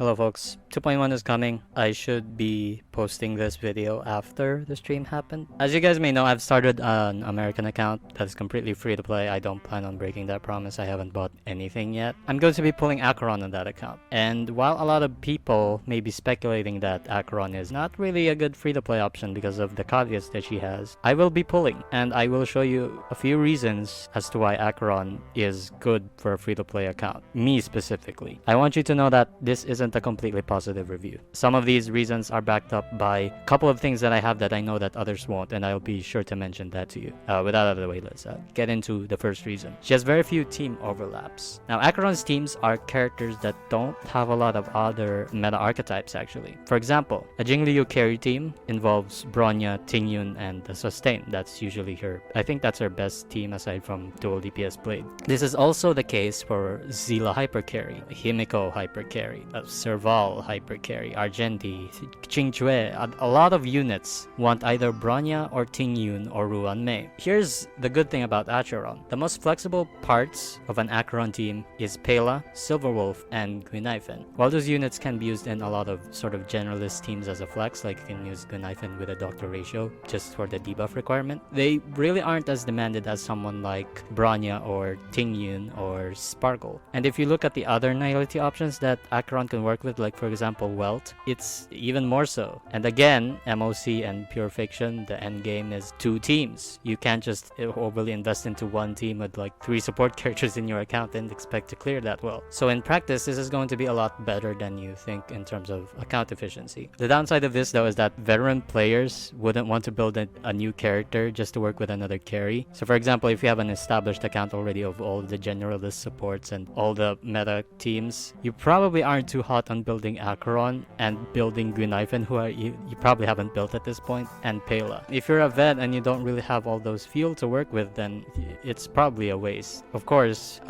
Hello folks, 2.1 is coming. I should be posting this video after the stream happened. As you guys may know, I've started an American account that is completely free to play. I don't plan on breaking that promise. I haven't bought anything yet. I'm going to be pulling Acheron on that account. And while a lot of people may be speculating that Acheron is not really a good free to play option because of the caveats that she has, I will be pulling and I will show you a few reasons as to why Acheron is good for a free to play account. Me specifically. I want you to know that this isn't a completely positive review. Some of these reasons are backed up by a couple of things that I have that I know that others won't, and I'll be sure to mention that to you. With that out of the way, let's get into the first reason. She has very few team overlaps. Now, Acheron's teams are characters that don't have a lot of other meta archetypes actually. For example, a Jingliu carry team involves Bronya, Tingyun, and the Sustain. That's usually her. I think that's her best team aside from dual DPS Blade. This is also the case for Zila hyper carry, Himiko hyper carry, Serval hyper carry, Argenti, Qingque. A lot of units want either Bronya or Tingyun or Ruan Mei. Here's the good thing about Acheron. The most flexible parts of an Acheron team is Pela, Silverwolf, and Guinaifen. While those units can be used in a lot of sort of generalist teams as a flex, like you can use Guinaifen with a doctor ratio just for the debuff requirement, they really aren't as demanded as someone like Bronya or Tingyun or Sparkle. And if you look at the other nihility options that Acheron can work with, like for example Welt, it's even more so. And again, MOC and Pure Fiction, the end game is 2 teams. You can't just overly invest into one team with like 3 support characters in your account and expect to clear that well. So in practice, this is going to be a lot better than you think in terms of account efficiency. The downside of this though is that veteran players wouldn't want to build a new character just to work with another carry. So for example, if you have an established account already of all the generalist supports and all the meta teams, you probably aren't too hot on building Acheron and building Guinaifen, who you probably haven't built at this point, and Pela. If you're a vet and you don't really have all those fuel to work with, then it's probably a waste. Of course,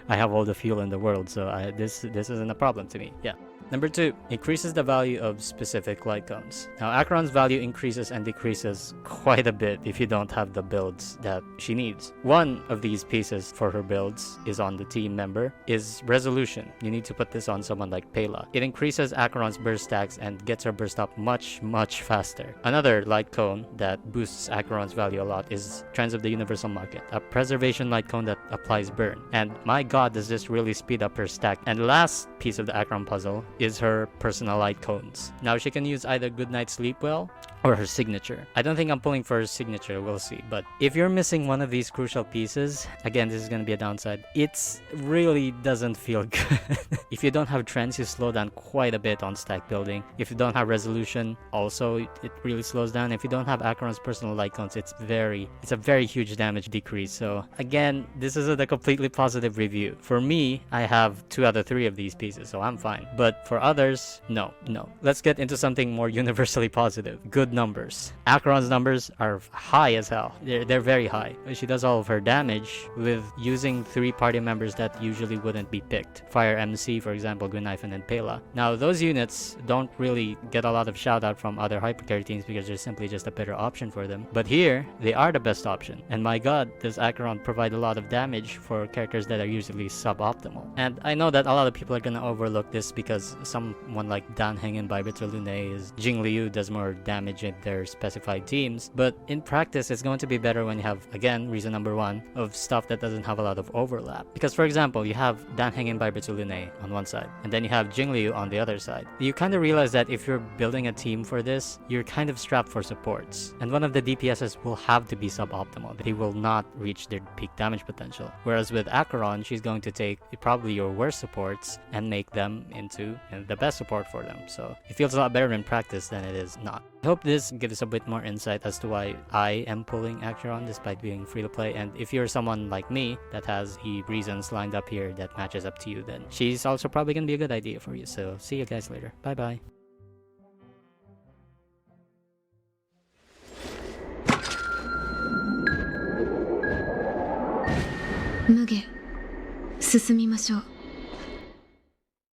I have all the fuel in the world, so this isn't a problem to me. Yeah. Number 2, increases the value of specific light cones. Now, Acheron's value increases and decreases quite a bit if you don't have the builds that she needs. One of these pieces for her builds is on the team member, is Resolution. You need to put this on someone like Pela. It increases Acheron's burst stacks and gets her burst up much faster. Another light cone that boosts Acheron's value a lot is Trends of the Universal Market, a preservation light cone that applies burn. And my god, does this really speed up her stack. And last piece of the Acheron puzzle is her personal light cones. Now she can use either Goodnight Sleep Well or her signature. I don't think I'm pulling for her signature, we'll see. But if you're missing one of these crucial pieces, again, this is going to be a downside. It really doesn't feel good. If you don't have trends, you slow down quite a bit on stack building. If you don't have resolution, also it really slows down. If you don't have Acheron's personal light cones, it's a very huge damage decrease. So again, this isn't a completely positive review. For me, I have 2 out of 3 of these pieces, so I'm fine. But for others, no. Let's get into something more universally positive. Good numbers. Acheron's numbers are high as hell. They're very high. She does all of her damage with using 3 party members that usually wouldn't be picked. Fire MC, for example, Guinaifen and Pela. Now, those units don't really get a lot of shout out from other hypercarry teams because they're simply just a better option for them. But here, they are the best option. And my god, does Acheron provide a lot of damage for characters that are usually suboptimal. And I know that a lot of people are gonna overlook this because someone like Dan Hengen by Bitter Lune is Jingliu does more damage in their specified teams, but in practice it's going to be better when you have, again, reason number 1, of stuff that doesn't have a lot of overlap. Because for example, you have Dan Hengen by Bitter Lune on one side, and then you have Jingliu on the other side. You kind of realize that if you're building a team for this, you're kind of strapped for supports, and one of the DPSs will have to be suboptimal. They will not reach their peak damage potential. Whereas with Acheron, she's going to take probably your worst supports and make them into the best support for them. So it feels a lot better in practice than it is not. I hope this gives a bit more insight as to why I am pulling Acheron despite being free to play. And if you're someone like me that has the reasons lined up here that matches up to you, then she's also probably gonna be a good idea for you. So see you guys later. Bye bye. 無下進みましょう。